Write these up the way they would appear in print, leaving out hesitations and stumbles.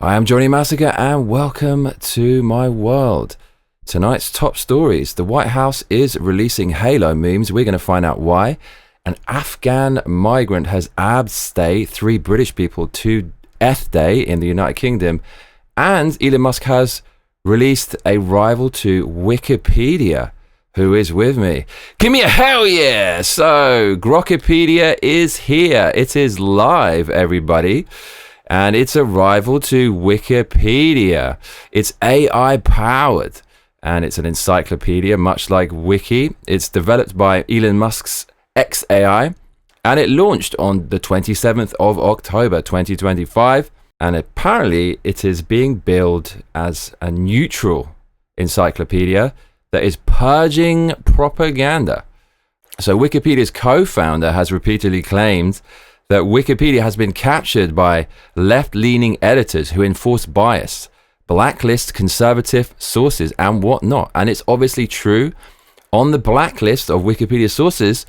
I am Johnny Massacre and welcome to my world. Tonight's top stories. The White House is releasing Halo memes. We're going to find out why. An Afghan migrant has abbed stay 3 British people to Earth Day in the United Kingdom. And Elon Musk has released a rival to Wikipedia. Who is with me? Give me a hell yeah! So, Grokipedia is here. It is live, everybody. And it's a rival to Wikipedia. It's AI powered and it's an encyclopedia, much like Wiki. It's developed by Elon Musk's XAI and it launched on the 27th of October 2025. And apparently it is being billed as a neutral encyclopedia that is purging propaganda. So Wikipedia's co-founder has repeatedly claimed that Wikipedia has been captured by left-leaning editors who enforce bias, blacklist conservative sources and whatnot. And it's obviously true. On the blacklist of Wikipedia sources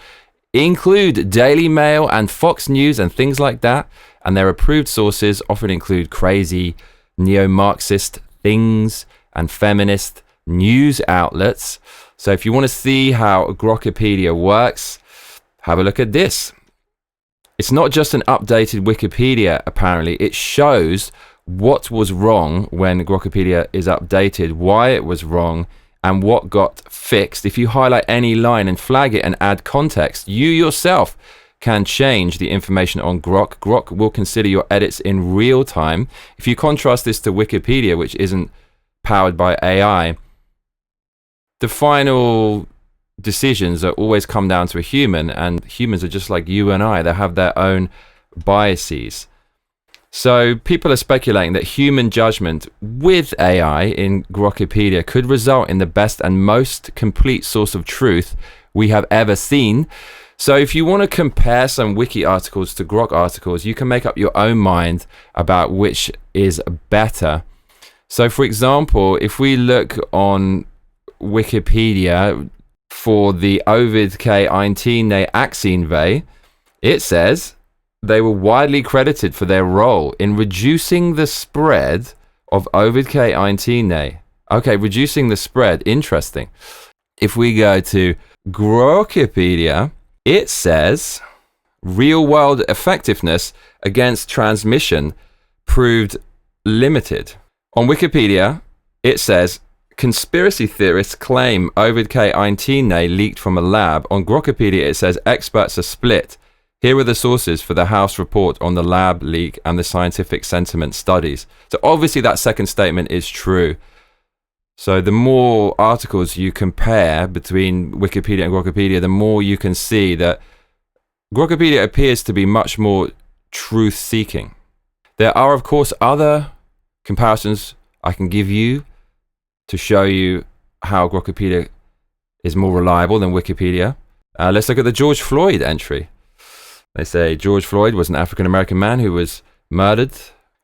include Daily Mail and Fox News and things like that. And their approved sources often include crazy neo-Marxist things and feminist news outlets. So if you want to see how Grokipedia works, have a look at this. It's not just an updated Wikipedia, apparently. It shows what was wrong when Grokipedia is updated, why it was wrong, and what got fixed. If you highlight any line and flag it and add context, you yourself can change the information on Grok. Grok will consider your edits in real time. If you contrast this to Wikipedia, which isn't powered by AI, the final decisions are always come down to a human, and humans are just like you and I. They have their own biases. So people are speculating that human judgment with AI in Grokipedia could result in the best and most complete source of truth we have ever seen. So if you want to compare some wiki articles to Grok articles, you can make up your own mind about which is better. So for example, if we look on Wikipedia for the Ovid-19 Axine, it says they were widely credited for their role in reducing the spread of Ovid-19. Okay, reducing the spread, interesting. If we go to Grokipedia, it says real-world effectiveness against transmission proved limited. On Wikipedia, it says conspiracy theorists claim Ovid-19 leaked from a lab. On Grokipedia, it says experts are split. Here are the sources for the House report on the lab leak and the scientific sentiment studies. So obviously that second statement is true. So the more articles you compare between Wikipedia and Grokipedia, the more you can see that Grokipedia appears to be much more truth-seeking. There are, of course, other comparisons I can give you to show you how Grokipedia is more reliable than Wikipedia. Let's look at the George Floyd entry. They say George Floyd was an African-American man who was murdered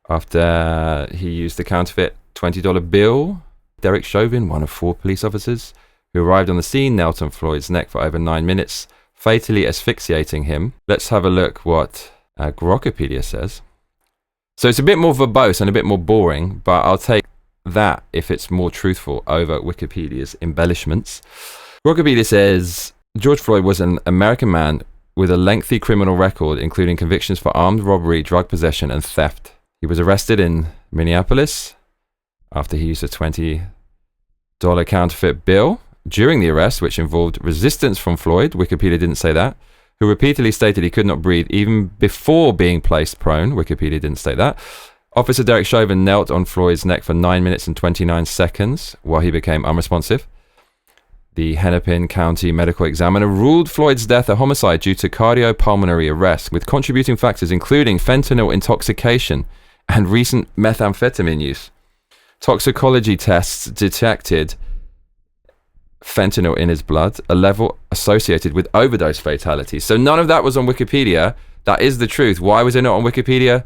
after he used the counterfeit $20 bill. Derek Chauvin, one of 4 police officers who arrived on the scene, knelt on Floyd's neck for over 9 minutes, fatally asphyxiating him. Let's have a look what Grokipedia says. So it's a bit more verbose and a bit more boring, but I'll take that if it's more truthful over Wikipedia's embellishments. Grokipedia says George Floyd was an American man with a lengthy criminal record, including convictions for armed robbery, drug possession, and theft. He was arrested in Minneapolis after he used a $20 counterfeit bill. During the arrest, which involved resistance from Floyd, Wikipedia didn't say that, who repeatedly stated he could not breathe even before being placed prone. Wikipedia didn't state that. Officer Derek Chauvin knelt on Floyd's neck for 9 minutes and 29 seconds while he became unresponsive. The Hennepin County medical examiner ruled Floyd's death a homicide due to cardiopulmonary arrest, with contributing factors including fentanyl intoxication and recent methamphetamine use. Toxicology tests detected fentanyl in his blood, a level associated with overdose fatalities. So none of that was on Wikipedia. That is the truth. Why was it not on Wikipedia?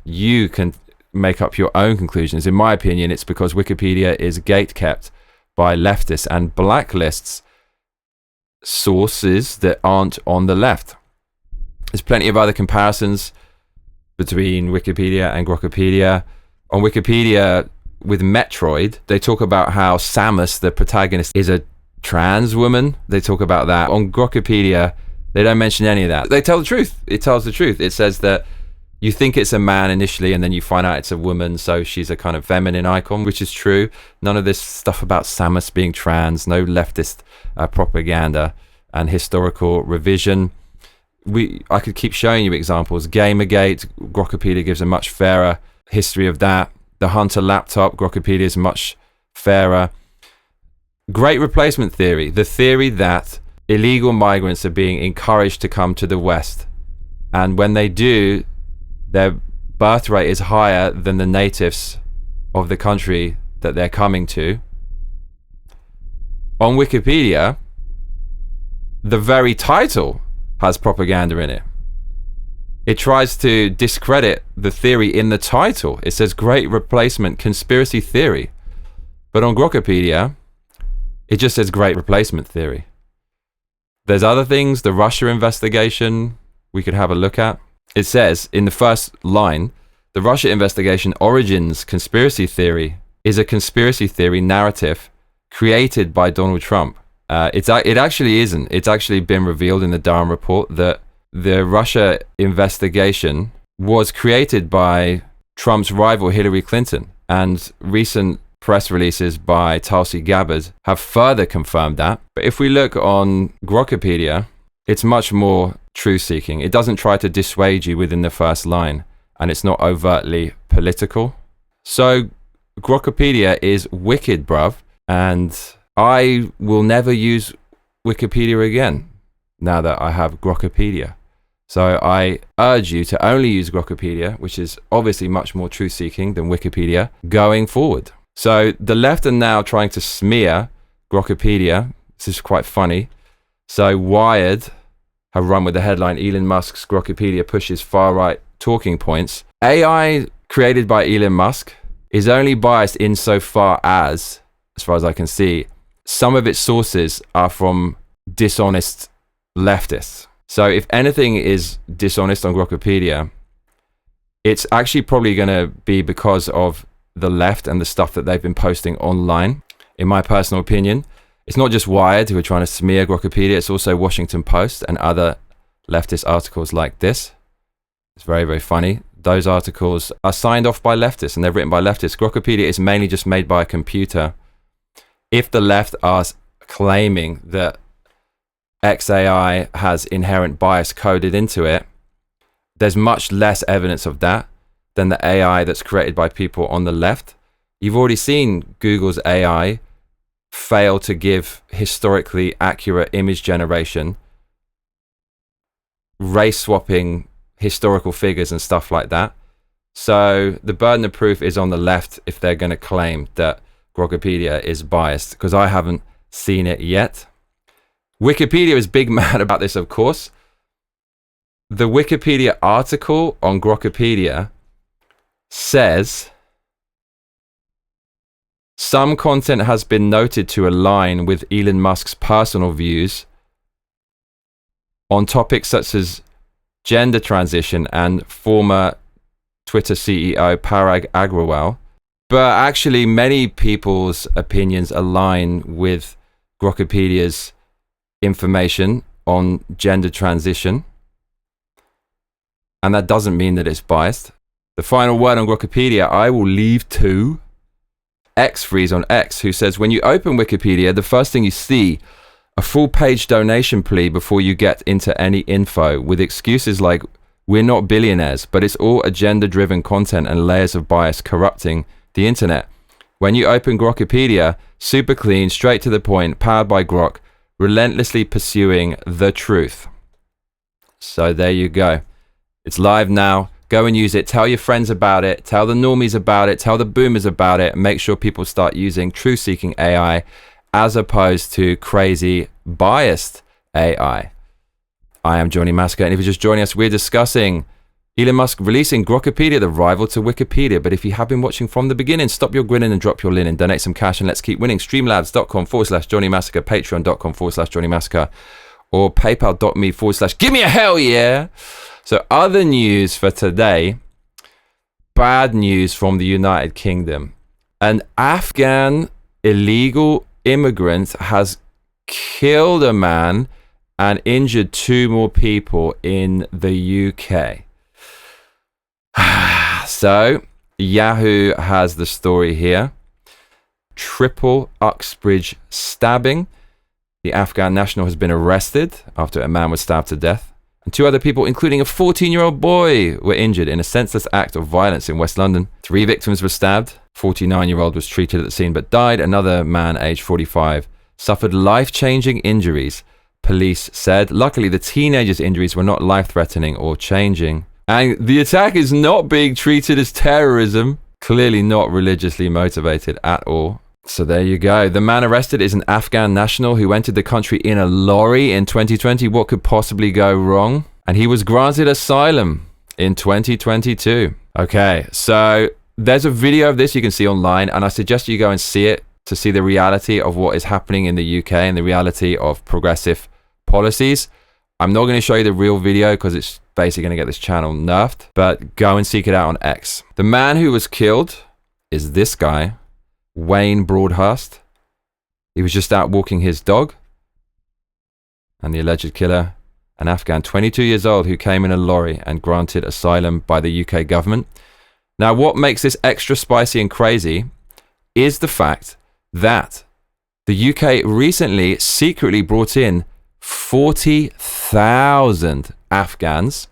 You can make up your own conclusions. In my opinion, it's because Wikipedia is gate-kept by leftists and blacklists sources that aren't on the left. There's plenty of other comparisons between Wikipedia and Grokipedia. On Wikipedia with Metroid, they talk about how Samus, the protagonist, is a trans woman. They talk about that. On Grokipedia, they don't mention any of that. They tell the truth. It tells the truth. It says that you think it's a man initially, and then you find out it's a woman, so she's a kind of feminine icon, which is true. None of this stuff about Samus being trans, no leftist propaganda and historical revision. I could keep showing you examples. Gamergate, Grokipedia gives a much fairer history of that. The Hunter laptop, Grokipedia is much fairer. Great replacement theory, the theory that illegal migrants are being encouraged to come to the West, and when they do, their birth rate is higher than the natives of the country that they're coming to. On Wikipedia, the very title has propaganda in it. It tries to discredit the theory in the title. It says Great Replacement Conspiracy Theory. But on Grokipedia, it just says Great Replacement Theory. There's other things, the Russia investigation we could have a look at. It says in the first line, the Russia investigation origins conspiracy theory is a conspiracy theory narrative created by Donald Trump. It actually isn't. It's actually been revealed in the Durham report that the Russia investigation was created by Trump's rival Hillary Clinton, and recent press releases by Tulsi Gabbard have further confirmed that. But if we look on Grokipedia, it's much more truth-seeking. It doesn't try to dissuade you within the first line, and it's not overtly political. So Grokipedia is wicked, bruv, and I will never use Wikipedia again now that I have Grokipedia. So I urge you to only use Grokipedia, which is obviously much more truth-seeking than Wikipedia, going forward. So the left are now trying to smear Grokipedia. This is quite funny. So Wired have run with the headline, Elon Musk's Grokipedia pushes far-right talking points. AI created by Elon Musk is only biased insofar as far as I can see, some of its sources are from dishonest leftists. So if anything is dishonest on Grokipedia, it's actually probably going to be because of the left and the stuff that they've been posting online, in my personal opinion. It's not just Wired who are trying to smear Grokipedia, it's also Washington Post and other leftist articles like this. It's very, very funny. Those articles are signed off by leftists and they're written by leftists. Grokipedia is mainly just made by a computer. If the left are claiming that XAI has inherent bias coded into it, there's much less evidence of that than the AI that's created by people on the left. You've already seen Google's AI fail to give historically accurate image generation, race swapping historical figures and stuff like that. So the burden of proof is on the left if they're going to claim that Grokipedia is biased, because I haven't seen it yet. Wikipedia is big mad about this, of course. The Wikipedia article on Grokipedia says some content has been noted to align with Elon Musk's personal views on topics such as gender transition and former Twitter CEO Parag Agrawal. But actually, many people's opinions align with Grokipedia's information on gender transition. And that doesn't mean that it's biased. The final word on Grokipedia, I will leave to XFreeze on X, who says, when you open Wikipedia, the first thing you see, a full page donation plea before you get into any info, with excuses like, we're not billionaires, but it's all agenda-driven content and layers of bias corrupting the internet. When you open Grokipedia, super clean, straight to the point, powered by Grok, relentlessly pursuing the truth. So there you go. It's live now. Go and use it. Tell your friends about it. Tell the normies about it. Tell the boomers about it. Make sure people start using truth-seeking AI as opposed to crazy, biased AI. I am Johnny Massacre, and if you're just joining us, we're discussing Elon Musk releasing Grokipedia, the rival to Wikipedia. But if you have been watching from the beginning, stop your grinning and drop your linen. Donate some cash and let's keep winning. Streamlabs.com/Johnny Massacre, Patreon.com/Johnny Massacre, or PayPal.me/give me a hell yeah. So other news for today, bad news from the United Kingdom. An Afghan illegal immigrant has killed a man and injured 2 more people in the UK. So, Yahoo has the story here. Triple Uxbridge stabbing. The Afghan national has been arrested after a man was stabbed to death. And 2 other people, including a 14-year-old boy, were injured in a senseless act of violence in West London. 3 victims were stabbed. 49-year-old was treated at the scene but died. Another man, aged 45, suffered life-changing injuries, police said. Luckily, the teenager's injuries were not life-threatening or changing. And the attack is not being treated as terrorism. Clearly not religiously motivated at all. So there you go. The man arrested is an Afghan national who entered the country in a lorry in 2020. What could possibly go wrong? And he was granted asylum in 2022. Okay, so there's a video of this you can see online, and I suggest you go and see it to see the reality of what is happening in the UK and the reality of progressive policies. I'm not going to show you the real video because it's basically going to get this channel nerfed, but go and seek it out on X. The man who was killed is this guy, Wayne Broadhurst. He was just out walking his dog, and the alleged killer, an Afghan 22 years old who came in a lorry and granted asylum by the UK government. Now, what makes this extra spicy and crazy is the fact that the UK recently secretly brought in 40,000 Afghans.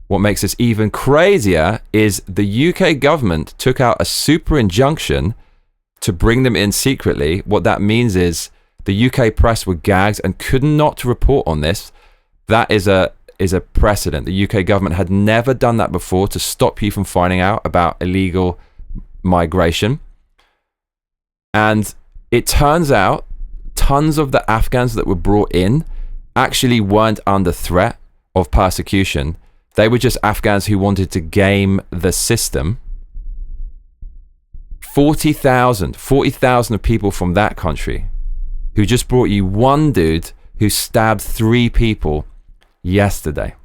What makes this even crazier is the UK government took out a super injunction to bring them in secretly. What that means is the UK press were gagged and could not report on this. That is a precedent. The UK government had never done that before to stop you from finding out about illegal migration. And it turns out tons of the Afghans that were brought in actually weren't under threat of persecution. They were just Afghans who wanted to game the system. 40,000 of people from that country who just brought you one dude who stabbed 3 people yesterday.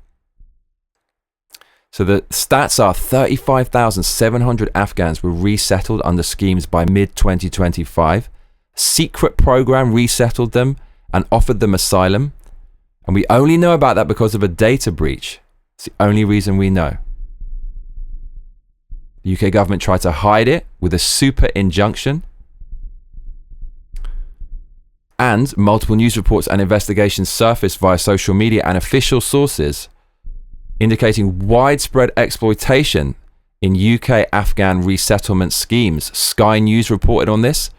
So the stats are 35,700 Afghans were resettled under schemes by mid-2025. Secret program resettled them and offered them asylum. And we only know about that because of a data breach. It's the only reason we know. The UK government tried to hide it with a super injunction. And multiple news reports and investigations surfaced via social media and official sources indicating widespread exploitation in UK Afghan resettlement schemes. Sky News reported on this.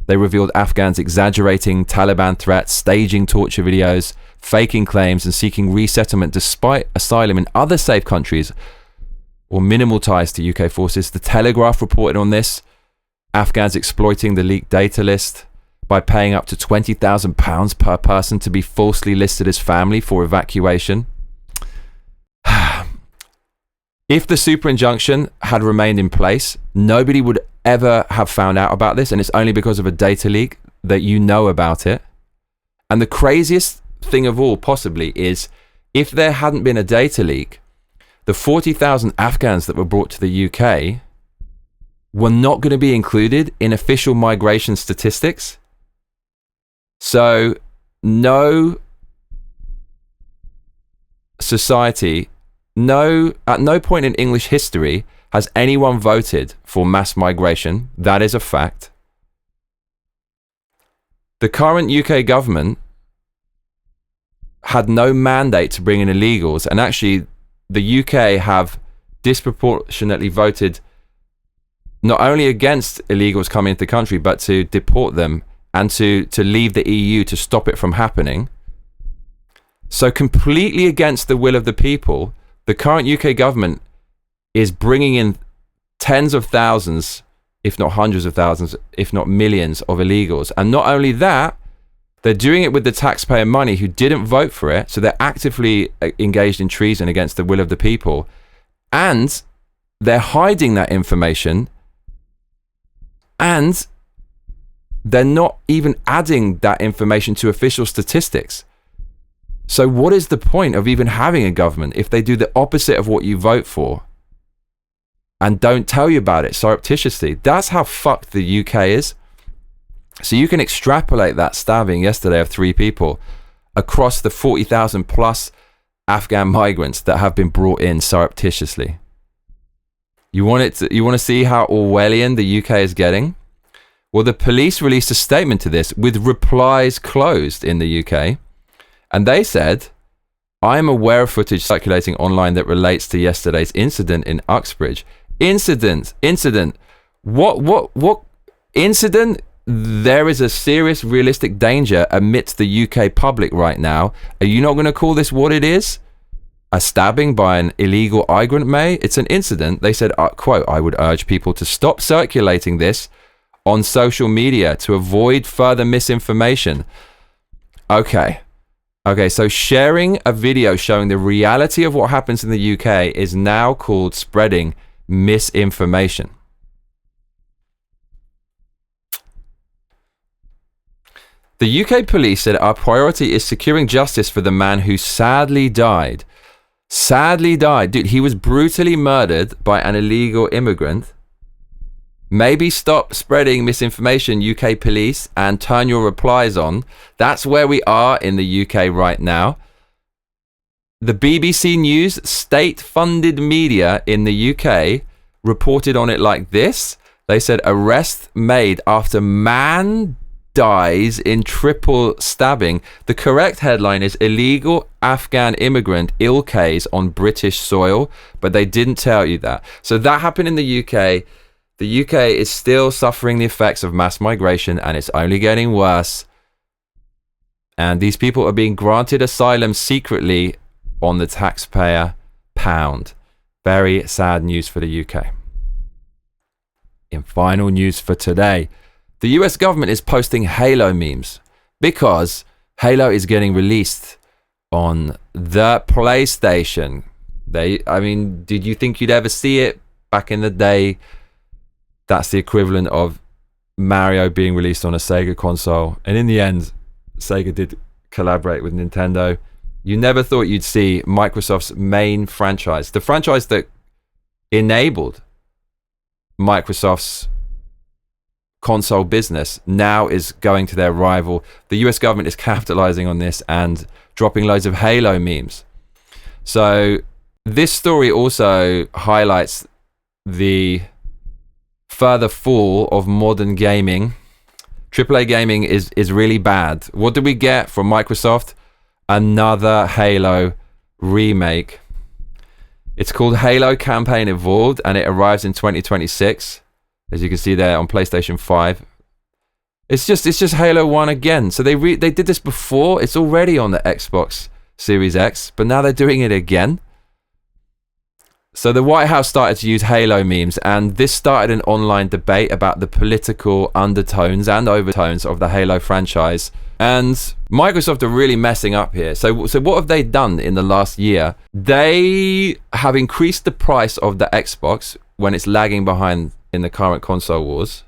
They revealed Afghans exaggerating Taliban threats, staging torture videos, faking claims, and seeking resettlement despite asylum in other safe countries or minimal ties to UK forces. The Telegraph reported on this. Afghans exploiting the leaked data list by paying up to £20,000 per person to be falsely listed as family for evacuation. If the super injunction had remained in place, nobody would ever have found out about this, and it's only because of a data leak that you know about it. And the craziest thing of all, possibly, is if there hadn't been a data leak, the 40,000 Afghans that were brought to the UK were not going to be included in official migration statistics. So no society, at no point in English history has anyone voted for mass migration. That is a fact. The current UK government had no mandate to bring in illegals, and actually the UK have disproportionately voted not only against illegals coming into the country, but to deport them and to leave the EU to stop it from happening. So completely against the will of the people, the current UK government is bringing in tens of thousands, if not hundreds of thousands, if not millions of illegals. And not only that, they're doing it with the taxpayer money who didn't vote for it. So they're actively engaged in treason against the will of the people. And they're hiding that information. And they're not even adding that information to official statistics. So what is the point of even having a government if they do the opposite of what you vote for? and don't tell you about it surreptitiously. That's how fucked the UK is. So you can extrapolate that stabbing yesterday of 3 people across the 40,000 plus Afghan migrants that have been brought in surreptitiously. You want to see how Orwellian the UK is getting? Well, the police released a statement to this with replies closed in the UK. And they said, I am aware of footage circulating online that relates to yesterday's incident in Uxbridge. Incident. What incident? There is a serious realistic danger amidst the UK public right now. Are you not going to call this what it is? A stabbing by an illegal migrant, May? It's an incident. They said, quote, I would urge people to stop circulating this on social media to avoid further misinformation. Okay, so sharing a video showing the reality of what happens in the UK is now called spreading misinformation. The UK police said our priority is securing justice for the man who sadly died. Sadly died. Dude, he was brutally murdered by an illegal immigrant. Maybe stop spreading misinformation, UK police, and turn your replies on. That's where we are in the UK right now. The BBC News, state-funded media in the UK, reported on it like this. They said, arrest made after man dies in triple stabbing. The correct headline is illegal Afghan immigrant ill case on British soil, but they didn't tell you that. So that happened in the UK. The UK is still suffering the effects of mass migration, and it's only getting worse. And these people are being granted asylum secretly on the taxpayer pound. Very sad news for the UK. In final news for today, the US government is posting Halo memes because Halo is getting released on the PlayStation. Did you think you'd ever see it back in the day? That's the equivalent of Mario being released on a Sega console. And in the end, Sega did collaborate with Nintendo. You never thought you'd see Microsoft's main franchise, the franchise that enabled Microsoft's console business, now is going to their rival. The US government is capitalizing on this and dropping loads of Halo memes. So this story also highlights the further fall of modern gaming. AAA gaming is really bad. What did we get from Microsoft? Another Halo remake. It's called Halo Campaign Evolved, and it arrives in 2026. As you can see there on PlayStation 5. It's just Halo 1 again. So they did this before. It's already on the Xbox Series X, but now they're doing it again. So the White House started to use Halo memes, and this started an online debate about the political undertones and overtones of the Halo franchise. And Microsoft are really messing up here. So what have they done in the last year? They have increased the price of the Xbox when it's lagging behind in the current console wars,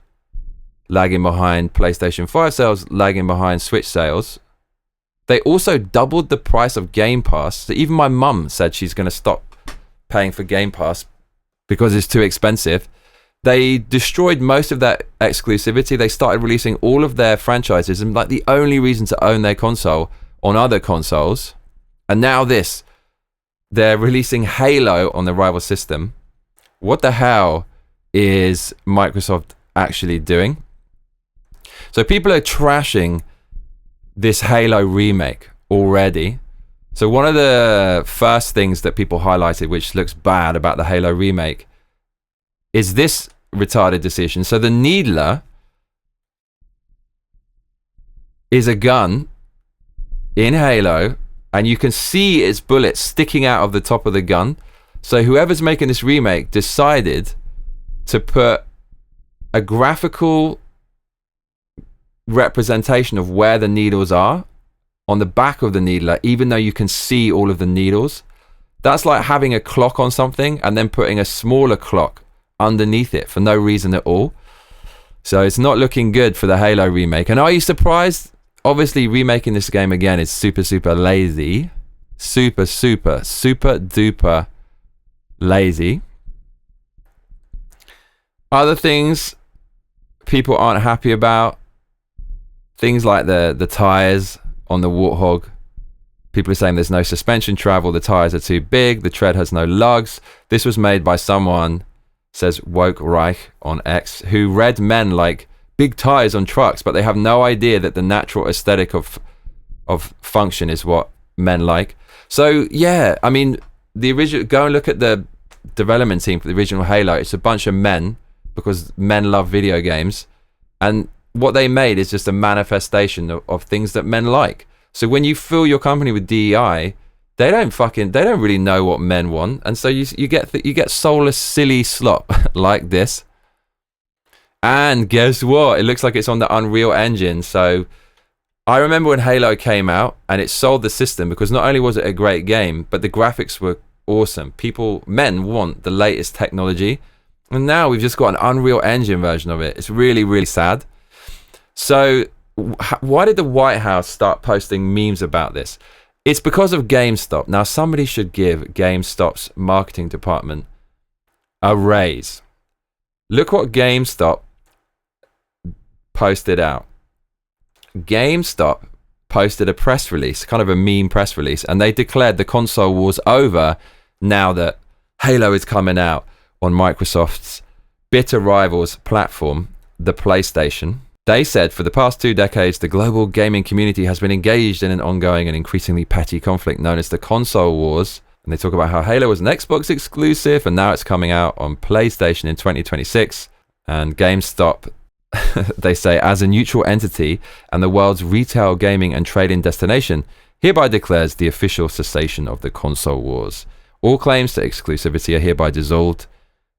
lagging behind PlayStation 5 sales, lagging behind Switch sales. They also doubled the price of Game Pass. So even my mum said she's going to stop paying for Game Pass because it's too expensive. They destroyed most of that exclusivity. They started releasing all of their franchises, and like the only reason to own their console on other consoles. And now this, they're releasing Halo on the rival system. What the hell is Microsoft actually doing? So people are trashing this Halo remake already. So one of the first things that people highlighted, which looks bad about the Halo remake, is this retarded decision. So the Needler is a gun in Halo, and you can see its bullets sticking out of the top of the gun. So whoever's making this remake decided to put a graphical representation of where the needles are on the back of the Needler, even though you can see all of the needles. That's like having a clock on something and then putting a smaller clock underneath it for no reason at all. So it's not looking good for the Halo remake. And are you surprised? Obviously, remaking this game again is super lazy. Super duper lazy. Other things people aren't happy about, things like the tires on the Warthog. People are saying there's no suspension travel, the tires are too big, the tread has no lugs. This was made by someone, says Woke Reich on X, who read men like big tires on trucks, but they have no idea that the natural aesthetic of function is what men like. So yeah, I mean, the original, go and look at the development team for the original Halo. It's a bunch of men, because men love video games, and what they made is just a manifestation of things that men like. So when you fill your company with DEI, they don't really know what men want, and so you get soulless, silly slop like this. And guess what? It looks like it's on the Unreal Engine. So I remember when Halo came out, and it sold the system because not only was it a great game, but the graphics were awesome. Men want the latest technology, and now we've just got an Unreal Engine version of it. It's really, really sad. So why did the White House start posting memes about this? It's because of GameStop. Now, somebody should give GameStop's marketing department a raise. Look what GameStop posted out. GameStop posted a press release, kind of a meme press release, and they declared the console war's over now that Halo is coming out on Microsoft's bitter rival's platform, the PlayStation. They said, for the past 2 decades, the global gaming community has been engaged in an ongoing and increasingly petty conflict known as the console wars. And they talk about how Halo was an Xbox exclusive, and now it's coming out on PlayStation in 2026. And GameStop, they say, as a neutral entity and the world's retail, gaming and trading destination, hereby declares the official cessation of the console wars. All claims to exclusivity are hereby dissolved.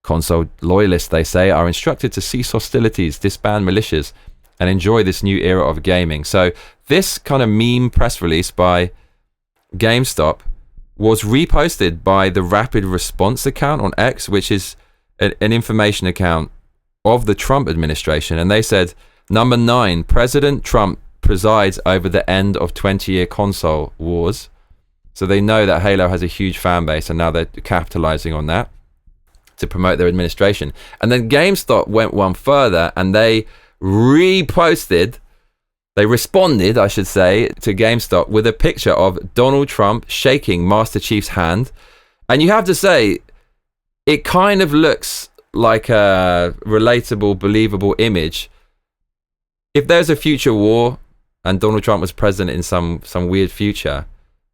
Console loyalists, they say, are instructed to cease hostilities, disband militias, and enjoy this new era of gaming. So this kind of meme press release by GameStop was reposted by the Rapid Response account on X, which is an information account of the Trump administration. And they said, number 9, President Trump presides over the end of 20-year console wars. So they know that Halo has a huge fan base, and now they're capitalizing on that to promote their administration. And then GameStop went one further, and they responded, I should say, to GameStop with a picture of Donald Trump shaking Master Chief's hand. And you have to say, it kind of looks like a relatable, believable image. If there's a future war and Donald Trump was president in some weird future,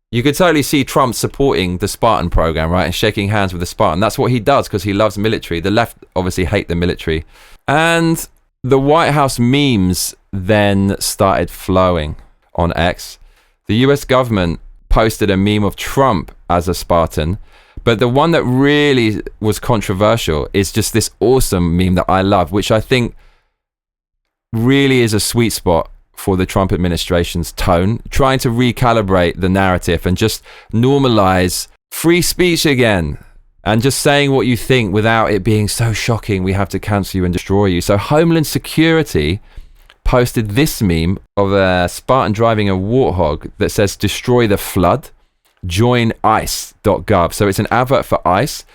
you could totally see Trump supporting the Spartan program, right? And shaking hands with the Spartan. That's what he does because he loves military. The left obviously hate the military. And the White House memes then started flowing on X. The US government posted a meme of Trump as a Spartan, but the one that really was controversial is just this awesome meme that I love, which I think really is a sweet spot for the Trump administration's tone, trying to recalibrate the narrative and just normalize free speech again, and just saying what you think without it being so shocking we have to cancel you and destroy you. So Homeland Security posted this meme of a Spartan driving a Warthog that says, destroy the flood, join ice.gov. So it's an advert for ICE,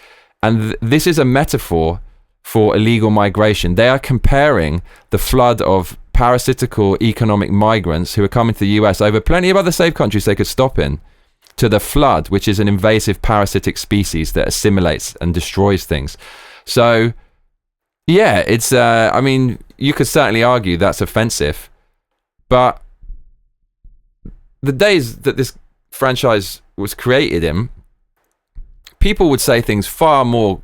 and this is a metaphor for illegal migration. They are comparing the flood of parasitical economic migrants who are coming to the US over plenty of other safe countries they could stop in, to the flood, which is an invasive parasitic species that assimilates and destroys things. So yeah, it's I mean, you could certainly argue that's offensive, but the days that this franchise was created in, people would say things far more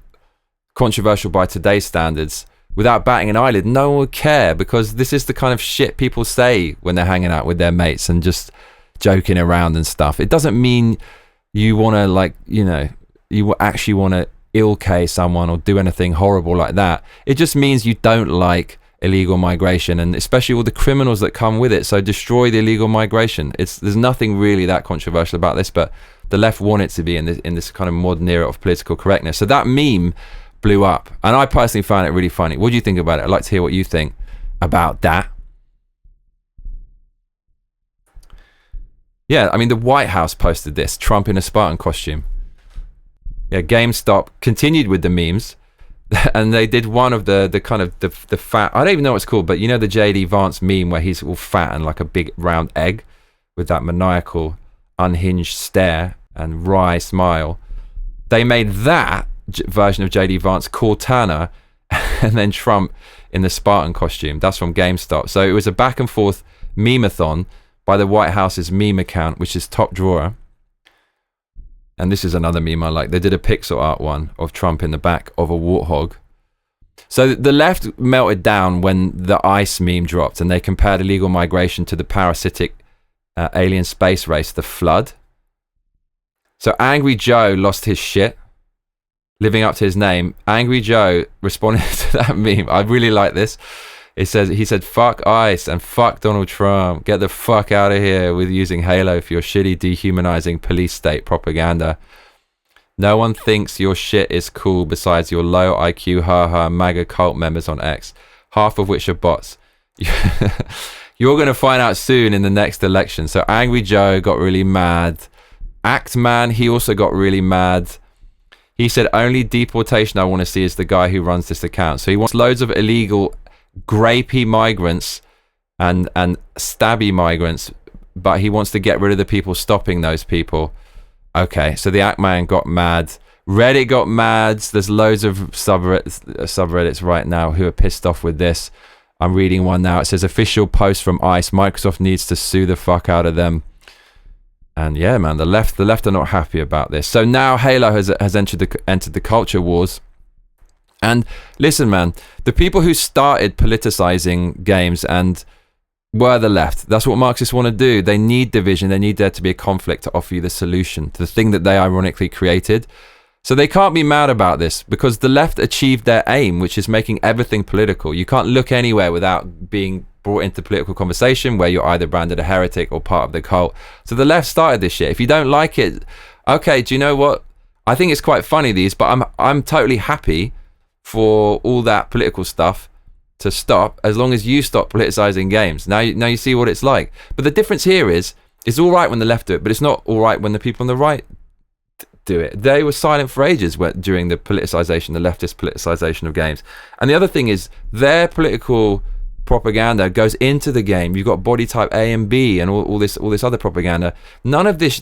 controversial by today's standards without batting an eyelid. No one would care, because this is the kind of shit people say when they're hanging out with their mates and just joking around and stuff. It doesn't mean you want to, like, you know, you actually want to ill-K someone or do anything horrible like that. It just means you don't like illegal migration, and especially all the criminals that come with it. So destroy the illegal migration. There's nothing really that controversial about this, but the left want it to be in this kind of modern era of political correctness. So that meme blew up, and I personally found it really funny. What do you think about it? I'd like to hear what you think about that. Yeah, I mean, the White House posted this, Trump in a Spartan costume. Yeah, GameStop continued with the memes. And they did one of the kind of the fat, I don't even know what it's called, but you know the JD Vance meme where he's all fat and like a big round egg with that maniacal unhinged stare and wry smile. They made that version of JD Vance Cortana and then Trump in the Spartan costume. That's from GameStop. So it was a back and forth meme-a-thon by the White House's meme account, which is Top Drawer. And this is another meme I like. They did a pixel art one of Trump in the back of a warthog. So the left melted down when the ICE meme dropped, and they compared illegal migration to the parasitic alien space race, the Flood. So Angry Joe lost his shit, living up to his name. Angry Joe responded to that meme. I really like this. He said, fuck ICE and fuck Donald Trump. Get the fuck out of here with using Halo for your shitty, dehumanizing police state propaganda. No one thinks your shit is cool besides your low IQ haha MAGA cult members on X, half of which are bots. You're going to find out soon in the next election. So Angry Joe got really mad. Act Man, he also got really mad. He said, only deportation I want to see is the guy who runs this account. So he wants loads of illegal grapey migrants and stabby migrants, but he wants to get rid of the people stopping those people. Okay, so the Act Man got mad. Reddit got mad. There's loads of subreddits right now who are pissed off with this. I'm reading one now. It says, official post from ICE. Microsoft needs to sue the fuck out of them. And yeah, man, the left are not happy about this. So now Halo has entered the culture wars. And listen, man, the people who started politicizing games and were the left, that's what Marxists want to do. They need division. They need there to be a conflict to offer you the solution to the thing that they ironically created. So they can't be mad about this because the left achieved their aim, which is making everything political. You can't look anywhere without being brought into political conversation where you're either branded a heretic or part of the cult. So the left started this shit. If you don't like it, okay, do you know what? I think it's quite funny but I'm totally happy for all that political stuff to stop as long as you stop politicizing games. Now you see what it's like. But the difference here is it's all right when the left do it, but it's not all right when the people on the right do it. They were silent for ages during the politicization, the leftist politicization of games. And the other thing is their political propaganda goes into the game. You've got body type A and B and all this other propaganda. None of this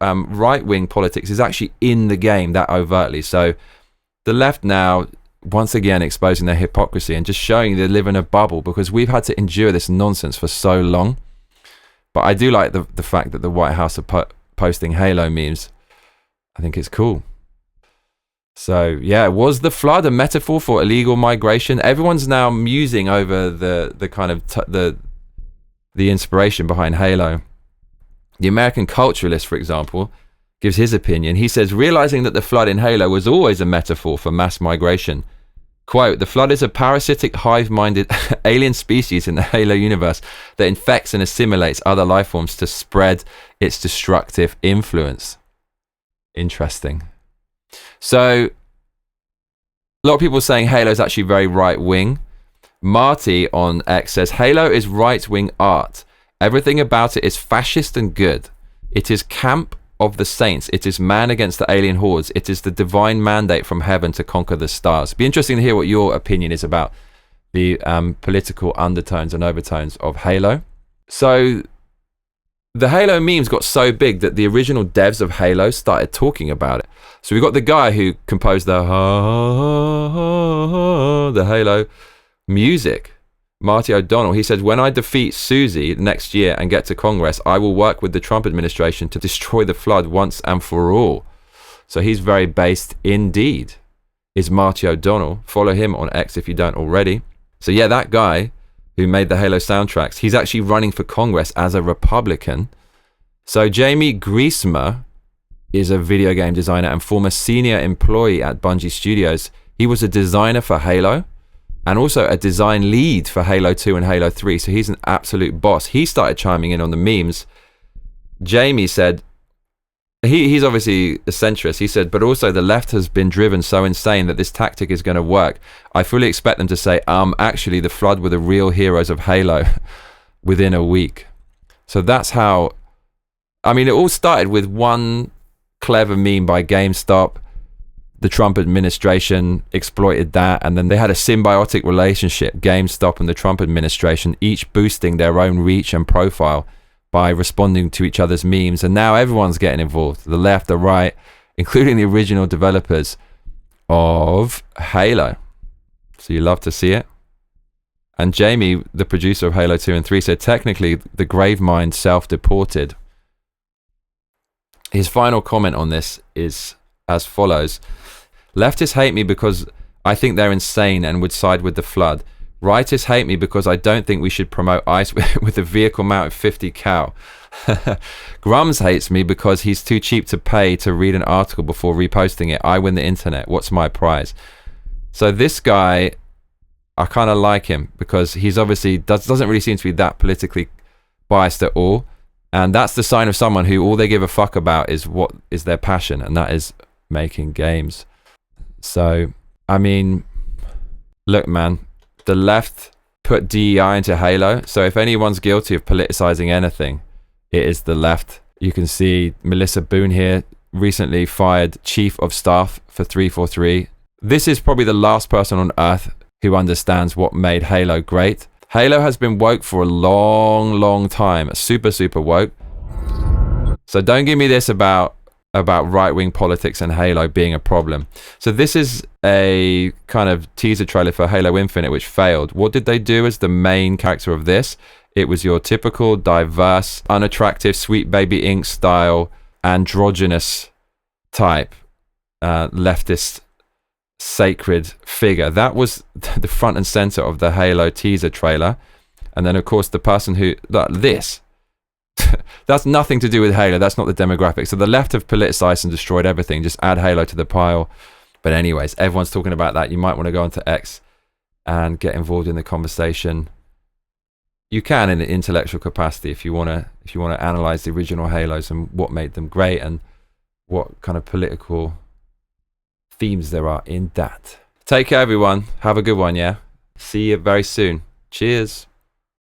right-wing politics is actually in the game that overtly. So the left now, once again, exposing their hypocrisy and just showing they live in a bubble because we've had to endure this nonsense for so long. But I do like the fact that the White House are posting Halo memes. I think it's cool. So yeah, was the Flood a metaphor for illegal migration? Everyone's now musing over the kind of the inspiration behind Halo. The American Culturalist, for example, gives his opinion. He says, realizing that the Flood in Halo was always a metaphor for mass migration. Quote, the Flood is a parasitic, hive-minded alien species in the Halo universe that infects and assimilates other life forms to spread its destructive influence. Interesting. So, a lot of people are saying Halo is actually very right-wing. Marty on X says, Halo is right-wing art. Everything about it is fascist and good. It is camp of the saints. It is man against the alien hordes. It is the divine mandate from heaven to conquer the stars. It'd be interesting to hear what your opinion is about the political undertones and overtones of Halo. So the Halo memes got so big that the original devs of Halo started talking about it. So we got the guy who composed the Halo music, Marty O'Donnell. He said, when I defeat Susie next year and get to Congress, I will work with the Trump administration to destroy the Flood once and for all. So he's very based indeed, is Marty O'Donnell. Follow him on X if you don't already. So yeah, that guy who made the Halo soundtracks, he's actually running for Congress as a Republican. So Jamie Griesmer is a video game designer and former senior employee at Bungie Studios. He was a designer for Halo and also a design lead for Halo 2 and Halo 3. So he's an absolute boss. He started chiming in on the memes. Jamie said, he's obviously a centrist. He said, but also the left has been driven so insane that this tactic is going to work. I fully expect them to say, actually the Flood were the real heroes of Halo within a week. So that's how, I mean, it all started with one clever meme by GameStop. the Trump administration exploited that, and then they had a symbiotic relationship, GameStop and the Trump administration, each boosting their own reach and profile by responding to each other's memes. And now everyone's getting involved, the left, the right, including the original developers of Halo. So you love to see it. And Jamie, the producer of Halo 2 and 3, said technically the Gravemind self-deported. His final comment on this is as follows. Leftists hate me because I think they're insane and would side with the flood. Rightists hate me because I don't think we should promote ICE with a vehicle mounted 50 cal. Grums hates me because he's too cheap to pay to read an article before reposting it. I win the internet. What's my prize? So this guy, I kind of like him because he's obviously doesn't really seem to be that politically biased at all. And that's the sign of someone who all they give a fuck about is what is their passion, and that is making games. So, I mean, look, man, the left put DEI into Halo. So if anyone's guilty of politicizing anything, it is the left. You can see Melissa Boone here recently fired Chief of Staff for 343. This is probably the last person on earth who understands what made Halo great. Halo has been woke for a long time, super woke. So don't give me this about right-wing politics and Halo being a problem. So this is a kind of teaser trailer for Halo Infinite, which failed. What did they do as the main character of this? It was your typical diverse, unattractive, Sweet Baby Inc. style, androgynous type, leftist, sacred figure. That was the front and center of the Halo teaser trailer. And then, of course, the person who... this... that's nothing to do with Halo. That's not the demographic. So the left have politicized and destroyed everything. Just add Halo to the pile. But anyways, everyone's talking about that. You might want to go onto X and get involved in the conversation. You can in an intellectual capacity if you want to analyze the original Halos and what made them great and what kind of political themes there are in that. Take care, everyone. Have a good one, yeah? See you very soon. Cheers.